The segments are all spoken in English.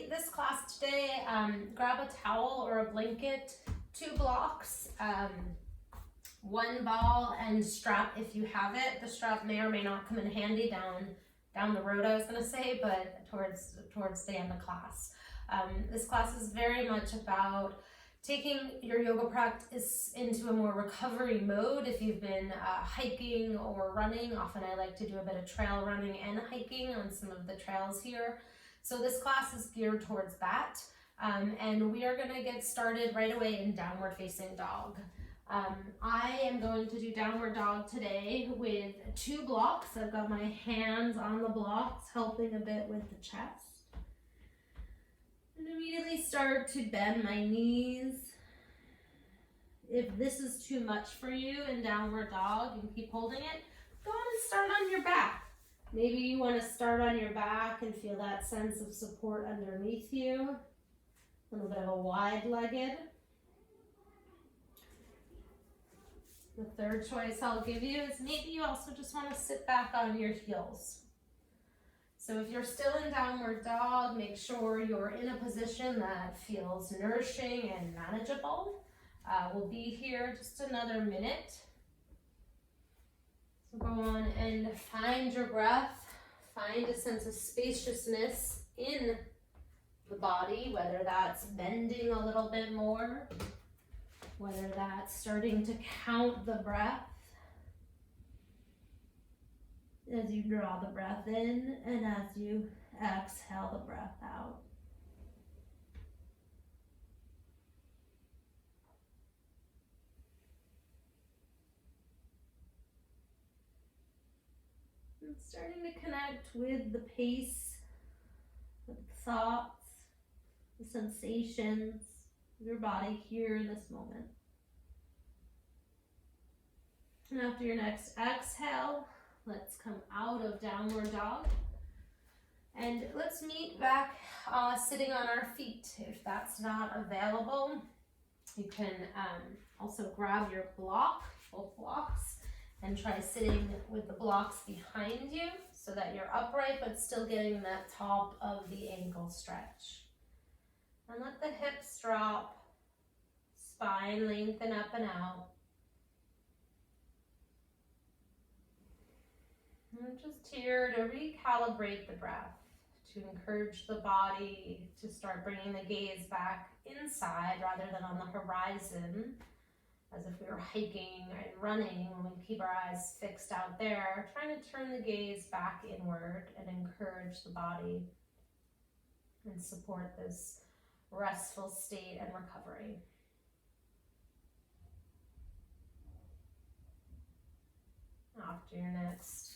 this class today, grab a towel or a blanket, 2 blocks, 1 ball, and strap if you have it. The strap may or may not come in handy down the road, I was gonna say, but towards the end of class. This class is very much about taking your yoga practice into a more recovery mode. If you've been hiking or running, often I like to do a bit of trail running and hiking on some of the trails here. So this class is geared towards that. And we are gonna get started right away in downward facing dog. I am going to do downward dog today with 2 blocks. I've got my hands on the blocks, helping a bit with the chest. And immediately start to bend my knees. If this is too much for you in downward dog and keep holding it, go on and start on your back. Maybe you want to start on your back and feel that sense of support underneath you. A little bit of a wide-legged. The third choice I'll give you is maybe you also just want to sit back on your heels. So if you're still in downward dog, make sure you're in a position that feels nourishing and manageable. We'll be here just another minute. So go on and find your breath. Find a sense of spaciousness in the body, whether that's bending a little bit more, whether that's starting to count the breath as you draw the breath in and as you exhale the breath out. And starting to connect with the pace, with the thoughts, the sensations of your body here in this moment. And after your next exhale, let's come out of downward dog. And let's meet back sitting on our feet. If that's not available, you can also grab your block, both blocks, and try sitting with the blocks behind you so that you're upright but still getting that top of the ankle stretch. And let the hips drop, spine lengthen up and out. And just here to recalibrate the breath, to encourage the body to start bringing the gaze back inside rather than on the horizon, as if we were hiking and running when we keep our eyes fixed out there, trying to turn the gaze back inward and encourage the body and support this restful state and recovery. After your next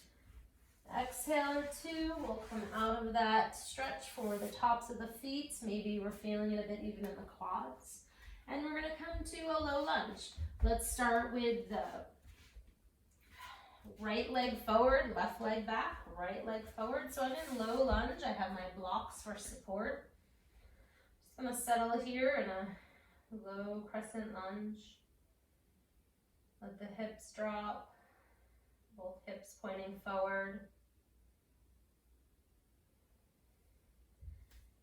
exhale or 2, we'll come out of that stretch for the tops of the feet. Maybe we're feeling it a bit even in the quads. And we're going to come to a low lunge. Let's start with the right leg forward, left leg back, right leg forward. So I'm in low lunge. I have my blocks for support. Just going to settle here in a low crescent lunge. Let the hips drop, both hips pointing forward.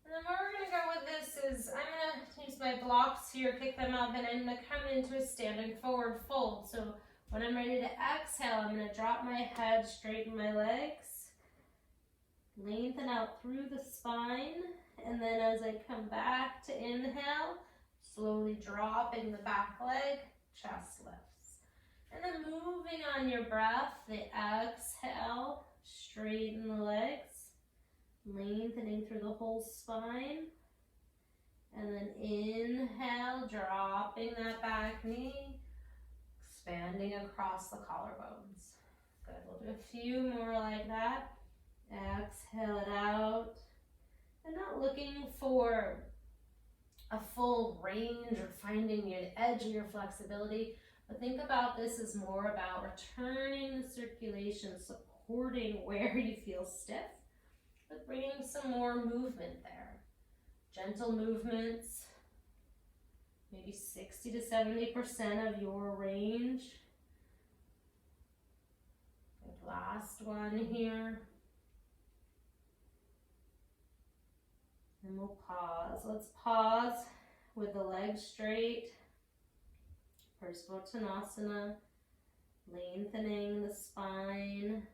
And then where we're going to go with this is I'm going to use my blocks here, kick them up, and I'm going to come into a standing forward fold. So when I'm ready to exhale, I'm going to drop my head, straighten my legs, lengthen out through the spine, and then as I come back to inhale, slowly dropping the back leg, chest lifts. And then moving on your breath, the exhale, straighten the legs, lengthening through the whole spine. And then inhale, dropping that back knee, expanding across the collarbones. Good, we'll do a few more like that. Exhale it out. And not looking for a full range or finding the edge of your flexibility, but think about this as more about returning the circulation, supporting where you feel stiff, but bringing some more movement there. Gentle movements, maybe 60 to 70% of your range. Good, last one here. And we'll pause. Let's pause with the legs straight. Parsvottanasana, lengthening the spine.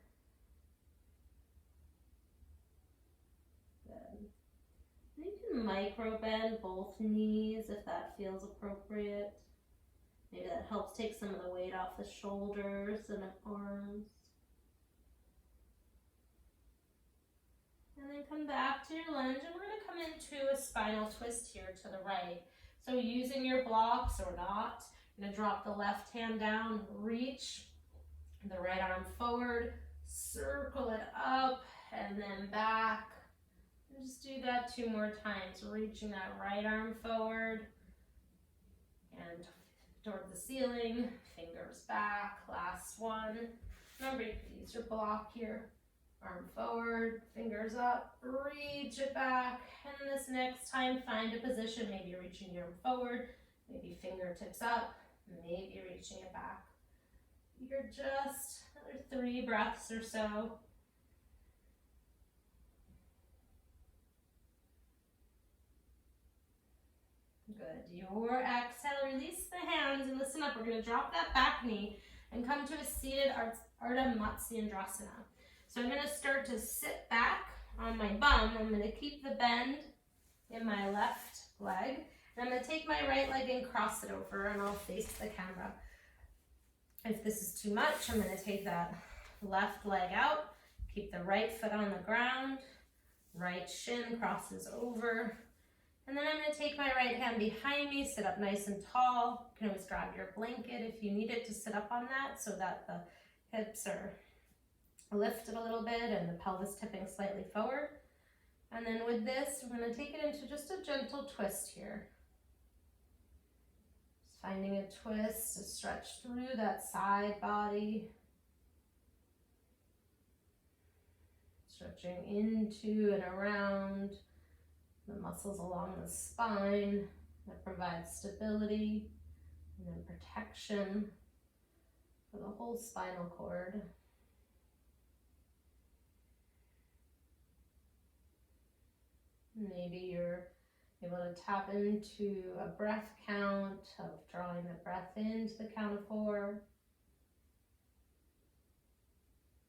Good. You can micro bend both knees if that feels appropriate. Maybe that helps take some of the weight off the shoulders and the arms. And then come back to your lunge, and we're going to come into a spinal twist here to the right. So using your blocks or not, you're going to drop the left hand down, reach the right arm forward, circle it up, and then back. And just do that 2 more times, reaching that right arm forward and toward the ceiling, fingers back, last one. Remember, you can use your block here. Arm forward, fingers up, reach it back, and this next time find a position, maybe reaching your arm forward, maybe fingertips up, maybe reaching it back. You're just another 3 breaths or so. Good. Your exhale, release the hands and listen up. We're going to drop that back knee and come to a seated Ardha Matsyendrasana. So I'm going to start to sit back on my bum. I'm going to keep the bend in my left leg. And I'm going to take my right leg and cross it over, and I'll face the camera. If this is too much, I'm going to take that left leg out, keep the right foot on the ground, right shin crosses over. And then I'm going to take my right hand behind me, sit up nice and tall. You can always grab your blanket if you need it to sit up on that so that the hips are lifted a little bit and the pelvis tipping slightly forward. And then with this, I'm going to take it into just a gentle twist here. Just finding a twist to stretch through that side body. Stretching into and around the muscles along the spine that provide stability and then protection for the whole spinal cord. Maybe you're able to tap into a breath count of drawing the breath into the count of 4.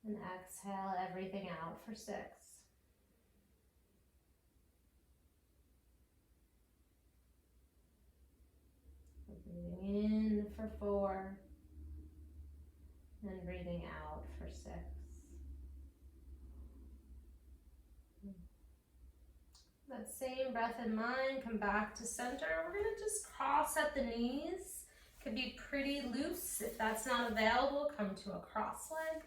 And exhale everything out for 6. Breathing in for 4. And breathing out for 6. That same breath in mind, come back to center. We're going to just cross at the knees. Could be pretty loose. If that's not available, come to a cross leg.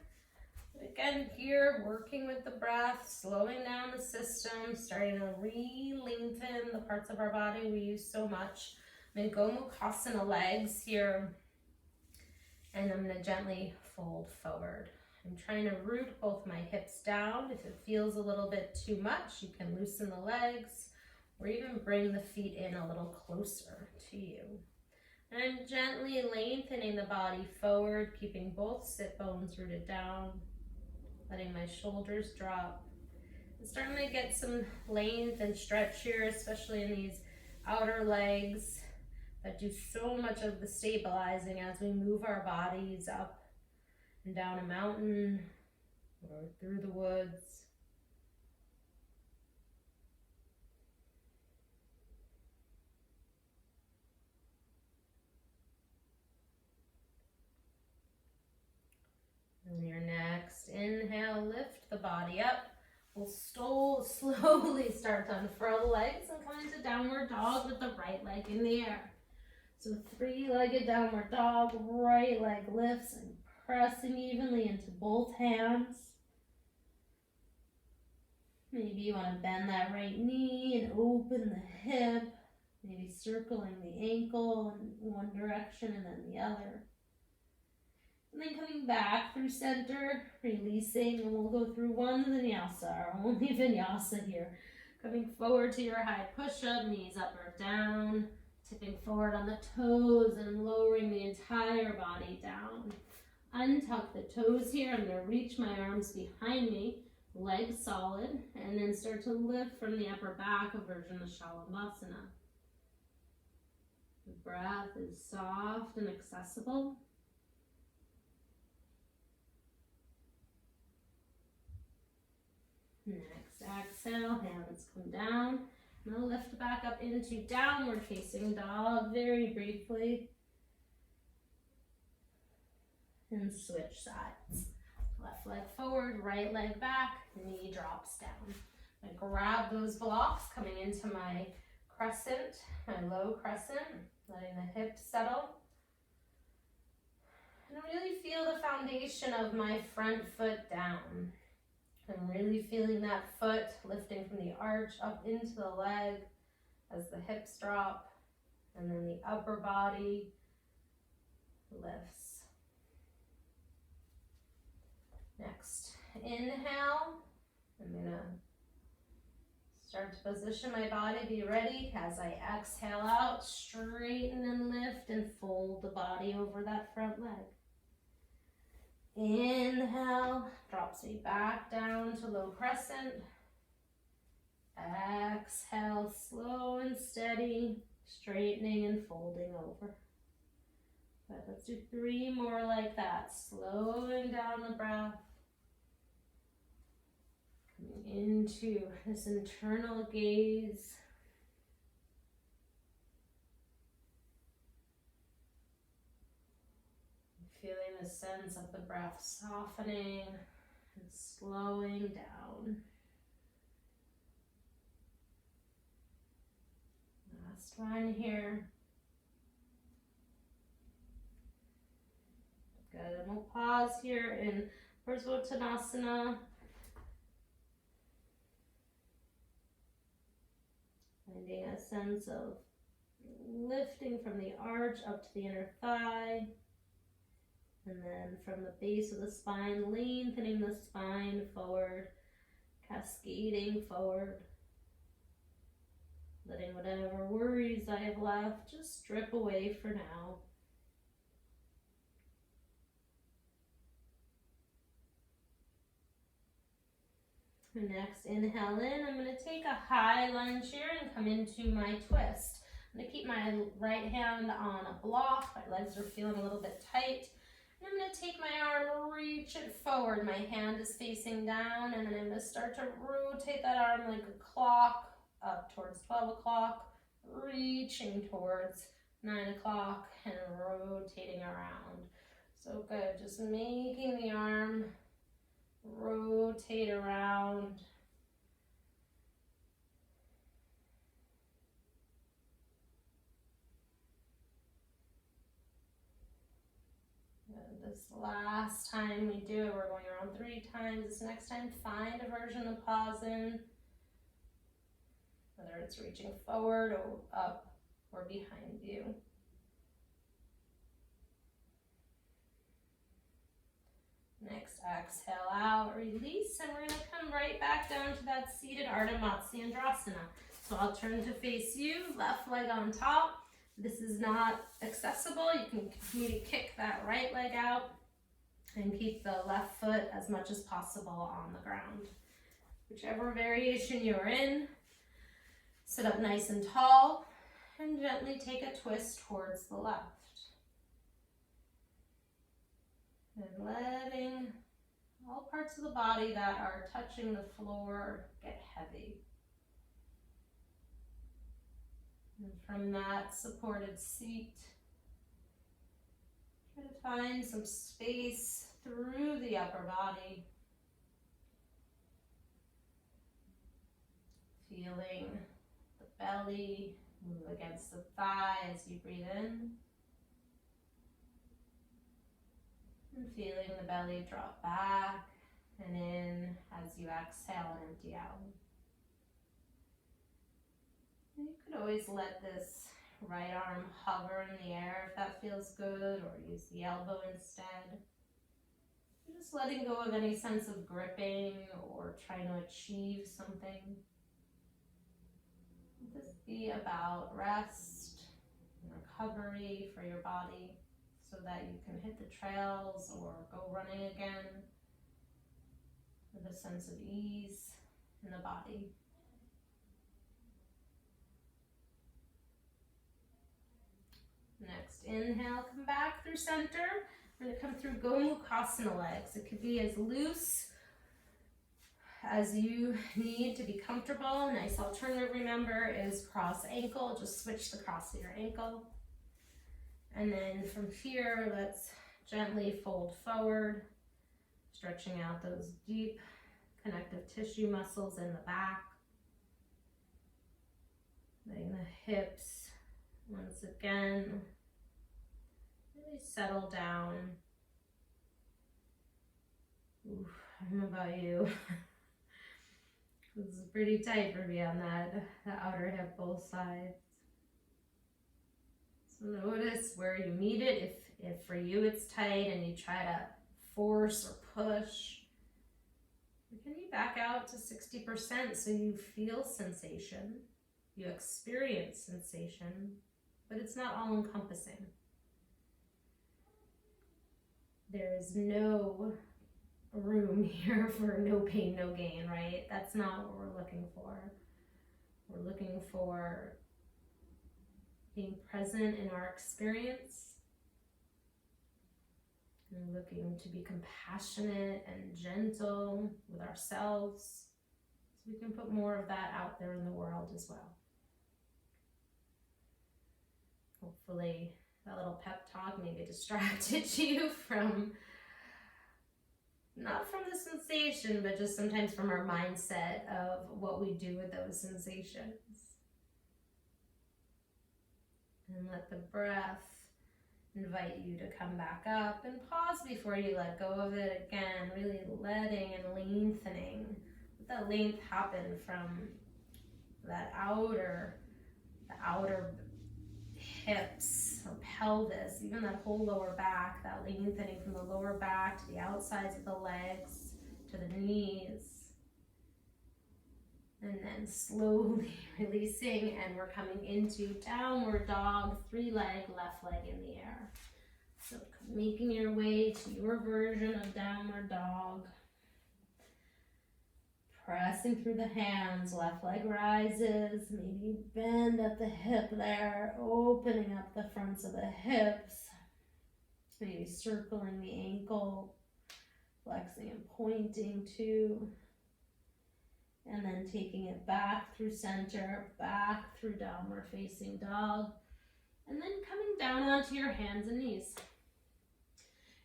Again, here, working with the breath, slowing down the system, starting to re-lengthen the parts of our body we use so much. I'm going to go Mukhasana legs here, and I'm going to gently fold forward. I'm trying to root both my hips down. If it feels a little bit too much, you can loosen the legs or even bring the feet in a little closer to you. And I'm gently lengthening the body forward, keeping both sit bones rooted down, letting my shoulders drop. I'm starting to get some length and stretch here, especially in these outer legs that do so much of the stabilizing as we move our bodies up and down a mountain or through the woods. And your next inhale, lift the body up. We'll slowly start to unfurl the legs and come into downward dog with the right leg in the air. So 3-legged downward dog, right leg lifts and pressing evenly into both hands. Maybe you want to bend that right knee and open the hip, maybe circling the ankle in one direction and then the other. And then coming back through center, releasing, and we'll go through one vinyasa, our only vinyasa here. Coming forward to your high push-up, knees up or down, tipping forward on the toes and lowering the entire body down. Untuck the toes here. I'm going to reach my arms behind me, legs solid, and then start to lift from the upper back, a version of Shalabhasana. The breath is soft and accessible. Next, exhale, hands come down. Now lift back up into downward facing dog very briefly. And switch sides. Left leg forward, right leg back, knee drops down. I grab those blocks coming into my crescent, my low crescent, letting the hips settle. And really feel the foundation of my front foot down. I'm really feeling that foot lifting from the arch up into the leg as the hips drop, and then the upper body lifts. Next, inhale. I'm gonna start to position my body, be ready. As I exhale out, straighten and lift and fold the body over that front leg. Inhale, drops me back down to low crescent. Exhale, slow and steady, straightening and folding over. But let's do 3 more like that, slowing down the breath. Coming into this internal gaze. Feeling the sense of the breath softening and slowing down. Last one here. Good, and we'll pause here in Parsvottanasana. Finding a sense of lifting from the arch up to the inner thigh. And then from the base of the spine, lengthening the spine forward, cascading forward. Letting whatever worries I have left just drip away for now. And next, inhale in. I'm going to take a high lunge here and come into my twist. I'm going to keep my right hand on a block. My legs are feeling a little bit tight. I'm going to take my arm, reach it forward. My hand is facing down, and then I'm going to start to rotate that arm like a clock up towards 12 o'clock, reaching towards 9 o'clock, and rotating around. So good, just making the arm rotate around. This last time we do it, we're going around 3 times. This next time, find a version of pause in, whether it's reaching forward or up or behind you. Next, exhale out, release, and we're going to come right back down to that seated Ardha Matsyendrasana. So I'll turn to face you, left leg on top. This is not accessible. You can continue to kick that right leg out and keep the left foot as much as possible on the ground. Whichever variation you're in, sit up nice and tall and gently take a twist towards the left. And letting all parts of the body that are touching the floor get heavy. And from that supported seat, try to find some space through the upper body. Feeling the belly move against the thigh as you breathe in. And feeling the belly drop back and in as you exhale and empty out. You could always let this right arm hover in the air if that feels good, or use the elbow instead. Just letting go of any sense of gripping or trying to achieve something. Let this be about rest and recovery for your body so that you can hit the trails or go running again with a sense of ease in the body. Next, inhale, come back through center. We're going to come through Gomukhasana legs. It could be as loose as you need to be comfortable. Nice alternative, remember, is cross ankle. Just switch the cross of your ankle. And then from here, let's gently fold forward, stretching out those deep connective tissue muscles in the back. Letting the hips, once again, really settle down. Oof, I don't know about you. This is pretty tight for me on the outer hip, both sides. So notice where you meet it. If for you it's tight and you try to force or push, can you back out to 60% so you feel sensation, you experience sensation, but it's not all encompassing. There is no room here for no pain, no gain, right? That's not what we're looking for. We're looking for being present in our experience and looking to be compassionate and gentle with ourselves so we can put more of that out there in the world as well. Hopefully that little pep talk maybe distracted you from, not from the sensation, but just sometimes from our mindset of what we do with those sensations. And let the breath invite you to come back up and pause before you let go of it again, really letting and lengthening. Let that length happen from that outer hips or pelvis, even that whole lower back, that lengthening from the lower back to the outsides of the legs, to the knees. And then slowly releasing, and we're coming into downward dog, 3-leg, left leg in the air. So making your way to your version of downward dog. Pressing through the hands, left leg rises, maybe bend at the hip there, opening up the fronts of the hips, maybe circling the ankle, flexing and pointing to, and then taking it back through center, back through downward facing dog, and then coming down onto your hands and knees.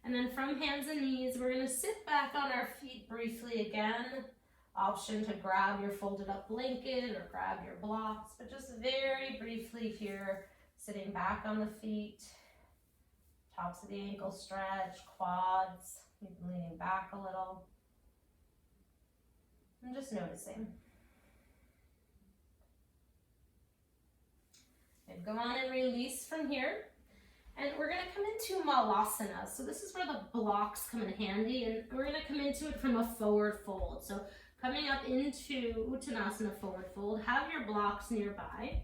And then from hands and knees, we're going to sit back on our feet briefly again. Option to grab your folded up blanket or grab your blocks, but just very briefly here, sitting back on the feet, tops of the ankle stretch, quads, maybe leaning back a little. I'm just noticing. And go on and release from here. And we're going to come into Malasana. So this is where the blocks come in handy, and we're going to come into it from a forward fold. So coming up into Uttanasana, forward fold, have your blocks nearby,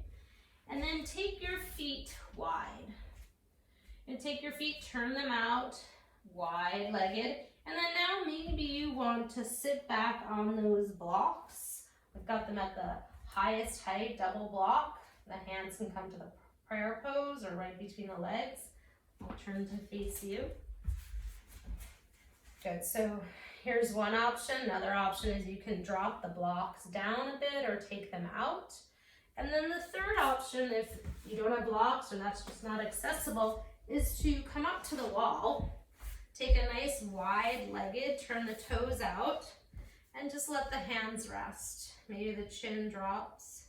and then take your feet wide. And take your feet, turn them out, wide-legged, and then now maybe you want to sit back on those blocks. We've got them at the highest height, double block. The hands can come to the prayer pose or right between the legs. I'll turn to face you. Good, so here's one option. Another option is you can drop the blocks down a bit or take them out. And then the third option, if you don't have blocks or that's just not accessible, is to come up to the wall. Take a nice wide-legged, turn the toes out, and just let the hands rest. Maybe the chin drops.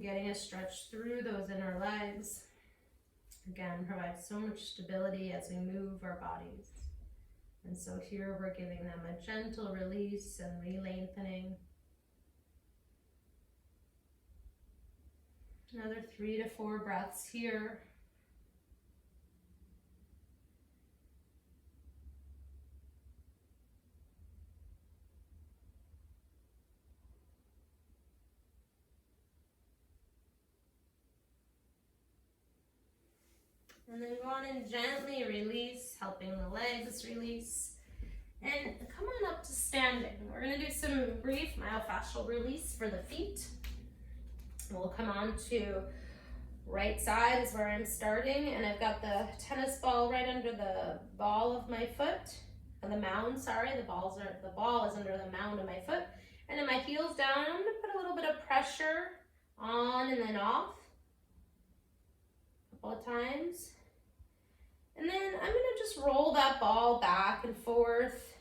Getting a stretch through those inner legs. Again, provides so much stability as we move our bodies. And so here we're giving them a gentle release and re-lengthening. Another 3 to 4 breaths here. And then go on and gently release, helping the legs release. And come on up to standing. We're gonna do some brief myofascial release for the feet. We'll come on to right side is where I'm starting, and I've got the tennis ball right under the ball of my foot, or the mound, sorry, the ball is under the mound of my foot, and then my heels down. I'm gonna put a little bit of pressure on and then off, a couple of times. And then I'm gonna just roll that ball back and forth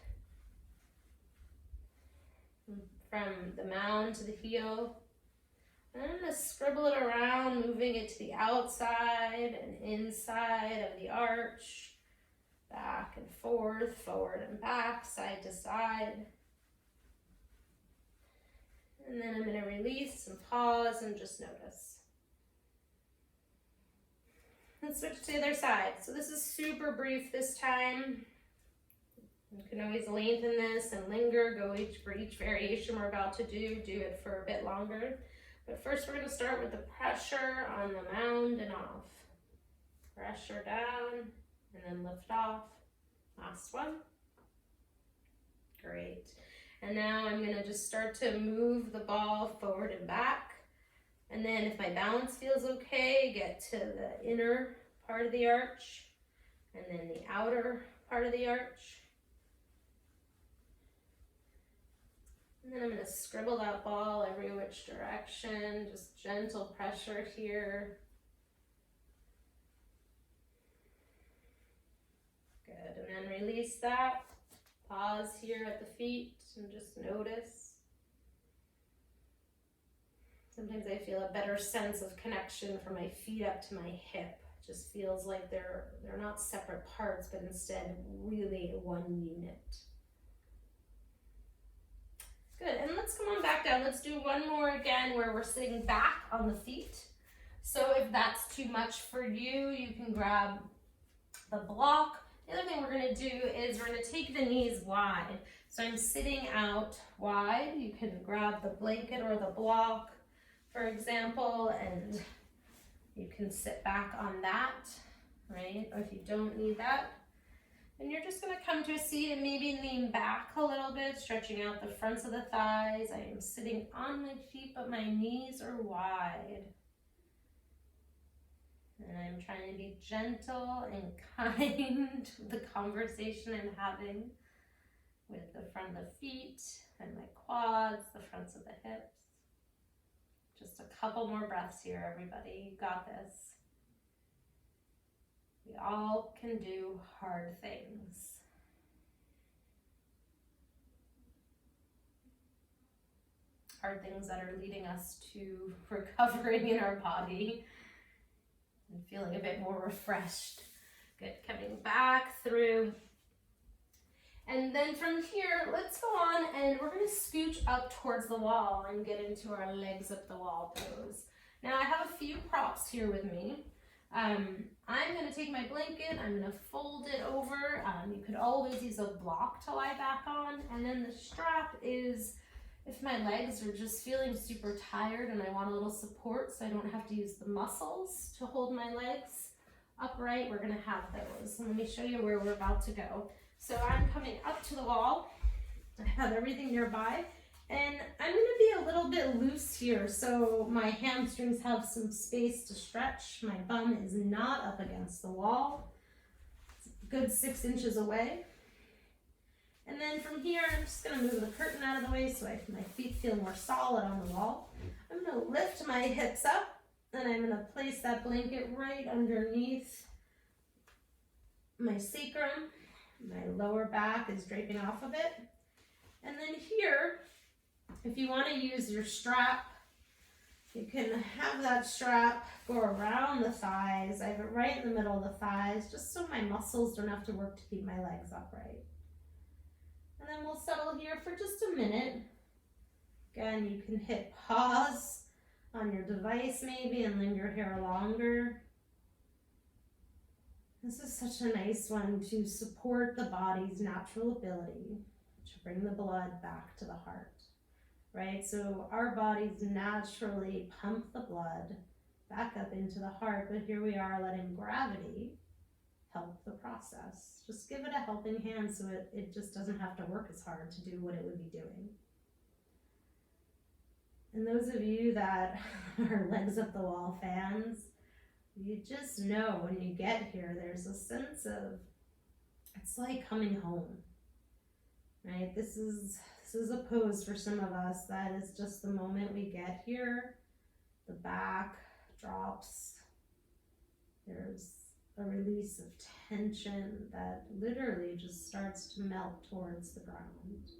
from the mound to the heel. And I'm gonna scribble it around, moving it to the outside and inside of the arch, back and forth, forward and back, side to side. And then I'm gonna release and pause and just notice. Let's switch to the other side. So this is super brief this time. You can always lengthen this and linger, for each variation we're about to do it for a bit longer. But first we're gonna start with the pressure on the mound and off. Pressure down and then lift off. Last one. Great. And now I'm gonna just start to move the ball forward and back. And then if my balance feels okay, get to the inner part of the arch and then the outer part of the arch. And then I'm gonna scribble that ball every which direction, just gentle pressure here. Good, and then release that. Pause here at the feet and just notice. Sometimes I feel a better sense of connection from my feet up to my hip. It just feels like they're not separate parts, but instead really one unit. Good, and let's come on back down. Let's do one more again where we're sitting back on the feet. So if that's too much for you, you can grab the block. The other thing we're gonna do is we're gonna take the knees wide. So I'm sitting out wide. You can grab the blanket or the block, for example, and you can sit back on that, right? Or if you don't need that, then you're just gonna come to a seat and maybe lean back a little bit, stretching out the fronts of the thighs. I am sitting on my feet, but my knees are wide. And I'm trying to be gentle and kind with the conversation I'm having with the front of the feet and my quads, the fronts of the hips. Just a couple more breaths here, everybody. You got this. We all can do hard things. Hard things that are leading us to recovering in our body and feeling a bit more refreshed. Good, coming back through. And then from here, let's go on and we're gonna scooch up towards the wall and get into our legs up the wall pose. Now I have a few props here with me. I'm gonna take my blanket, I'm gonna fold it over. You could always use a block to lie back on. And then the strap is, if my legs are just feeling super tired and I want a little support so I don't have to use the muscles to hold my legs upright, we're gonna have those. And let me show you where we're about to go. So I'm coming up to the wall. I have everything nearby. And I'm gonna be a little bit loose here so my hamstrings have some space to stretch. My bum is not up against the wall. It's a good 6 inches away. And then from here, I'm just gonna move the curtain out of the way so my feet feel more solid on the wall. I'm gonna lift my hips up and I'm gonna place that blanket right underneath my sacrum. My lower back is draping off of it. And then here, if you want to use your strap, you can have that strap go around the thighs. I have it right in the middle of the thighs, just so my muscles don't have to work to keep my legs upright. And then we'll settle here for just a minute. Again, you can hit pause on your device maybe and linger here longer. This is such a nice one to support the body's natural ability to bring the blood back to the heart, right? So our bodies naturally pump the blood back up into the heart, but here we are letting gravity help the process. Just give it a helping hand so it just doesn't have to work as hard to do what it would be doing. And those of you that are legs up the wall fans, you just know when you get here, there's a sense of, it's like coming home, right? This is a pose for some of us that is just the moment we get here, the back drops, there's a release of tension that literally just starts to melt towards the ground.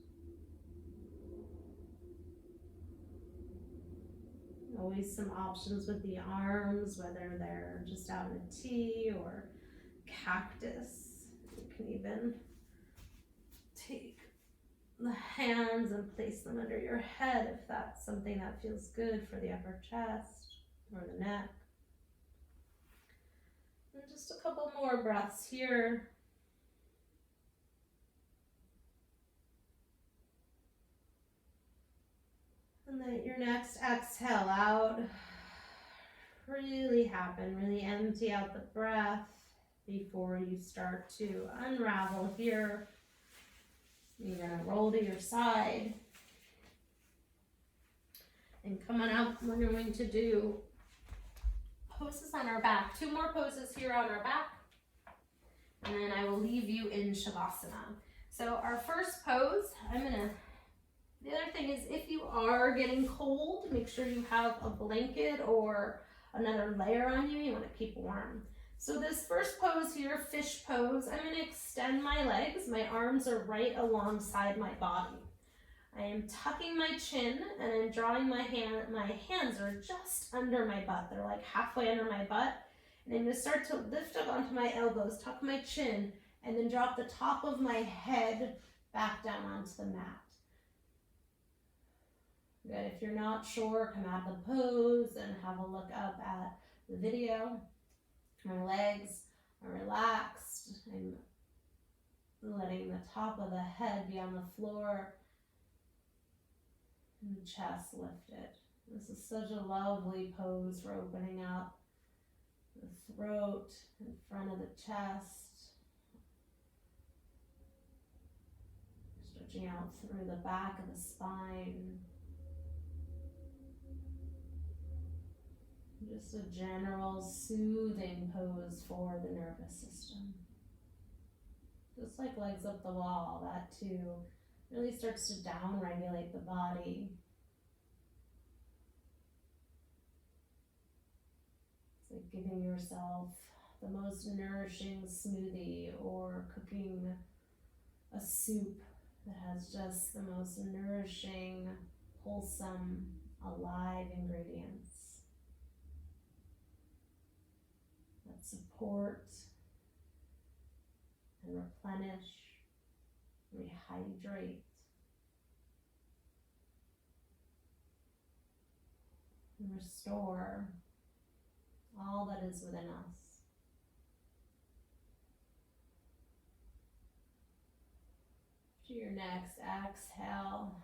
Always some options with the arms, whether they're just out in a T or cactus. You can even take the hands and place them under your head if that's something that feels good for the upper chest or the neck. And just a couple more breaths here. And let your next exhale out really happen, really empty out the breath before you start to unravel here. You're going to roll to your side. And coming up, we're going to do poses on our back. 2 more poses here on our back. And then I will leave you in Shavasana. So our first pose, the other thing is if you are getting cold, make sure you have a blanket or another layer on you. You want to keep warm. So this first pose here, fish pose, I'm going to extend my legs. My arms are right alongside my body. I am tucking my chin and I'm drawing my hands are just under my butt. They're like halfway under my butt. And I'm going to start to lift up onto my elbows, tuck my chin, and then drop the top of my head back down onto the mat. Good. If you're not sure, come out of the pose and have a look up at the video. My legs are relaxed. I'm letting the top of the head be on the floor and the chest lifted. This is such a lovely pose for opening up the throat in front of the chest. Stretching out through the back of the spine. Just a general soothing pose for the nervous system. Just like legs up the wall, that too really starts to down-regulate the body. It's like giving yourself the most nourishing smoothie or cooking a soup that has just the most nourishing, wholesome, alive ingredients. Support and replenish, rehydrate, and restore all that is within us. To your next exhale,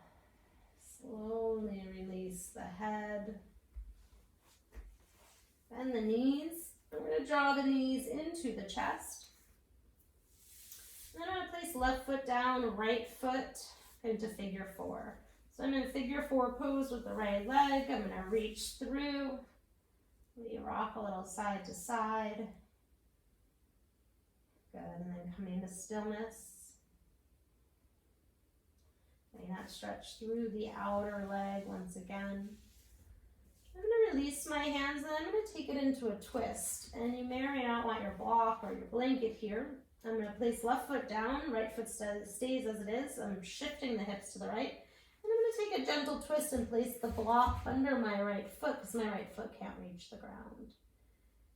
slowly release the head, bend the knees. I'm going to draw the knees into the chest. And then I'm going to place left foot down, right foot into figure 4. So I'm in figure 4 pose with the right leg. I'm going to reach through. Maybe rock a little side to side. Good. And then coming to stillness. Letting that stretch through the outer leg once again. I'm going to release my hands and I'm going to take it into a twist. And you may or may not want your block or your blanket here. I'm going to place left foot down, right foot stays as it is. I'm shifting the hips to the right. And I'm going to take a gentle twist and place the block under my right foot because my right foot can't reach the ground.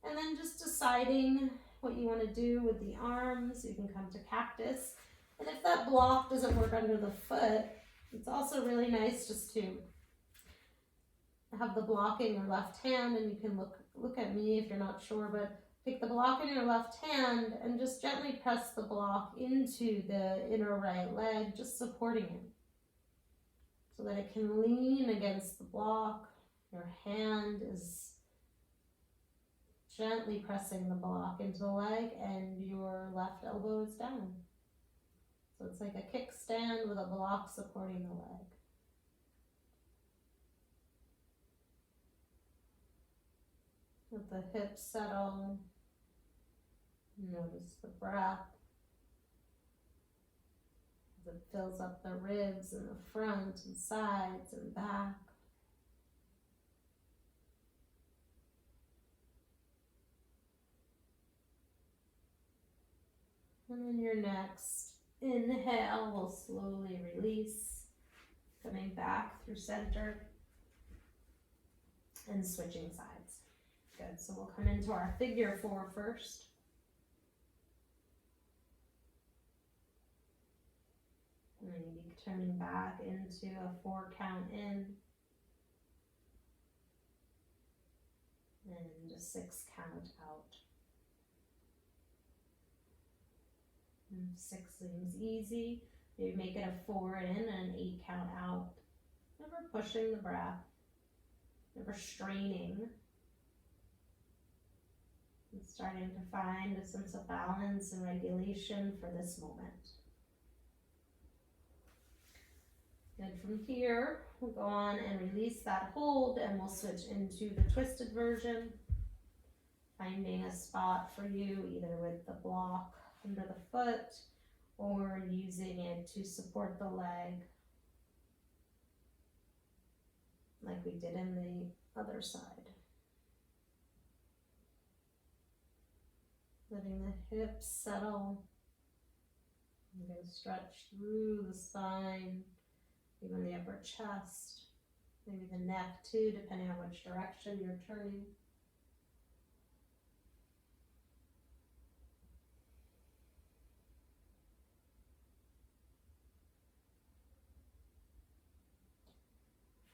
And then just deciding what you want to do with the arms. You can come to cactus. And if that block doesn't work under the foot, it's also really nice just to have the block in your left hand, and you can look at me if you're not sure, but take the block in your left hand and just gently press the block into the inner right leg, just supporting it so that it can lean against the block. Your hand is Gently pressing the block into the leg and your left elbow is down. So it's like a kickstand with a block supporting the leg. Let the hips settle. Notice the breath as it fills up the ribs and the front and sides and back. And then your next inhale will slowly release, coming back through center and switching sides. Good, so we'll come into our figure 4 first. And then you'll be turning back into a 4 count in and a 6 count out. And 6 seems easy. Maybe make it a 4 in and an 8 count out. Never pushing the breath, never straining. And starting to find a sense of balance and regulation for this moment. Good, from here, we'll go on and release that hold and we'll switch into the twisted version. Finding a spot for you, either with the block under the foot or using it to support the leg like we did in the other side. Letting the hips settle. I'm going to stretch through the spine, even the upper chest, maybe the neck too, depending on which direction you're turning.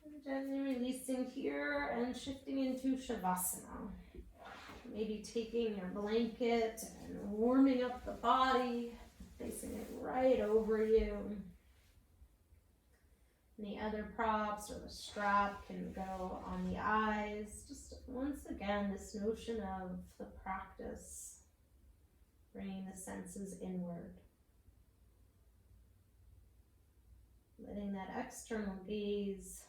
And gently releasing here and shifting into Shavasana. Maybe taking your blanket and warming up the body, placing it right over you. And the other props or the strap can go on the eyes. Just once again, this notion of the practice, bringing the senses inward. Letting that external gaze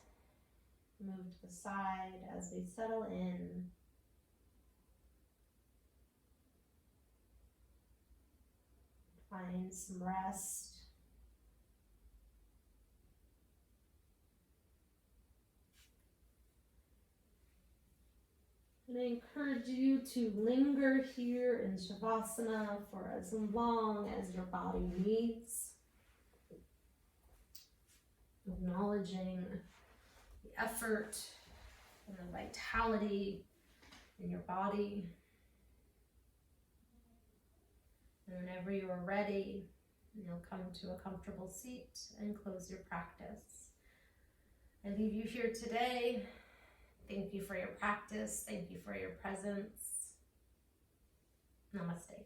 move to the side as we settle in. Find some rest. And I encourage you to linger here in Shavasana for as long as your body needs. Acknowledging the effort and the vitality in your body. And whenever you are ready, you'll come to a comfortable seat and close your practice. I leave you here today. Thank you for your practice. Thank you for your presence. Namaste.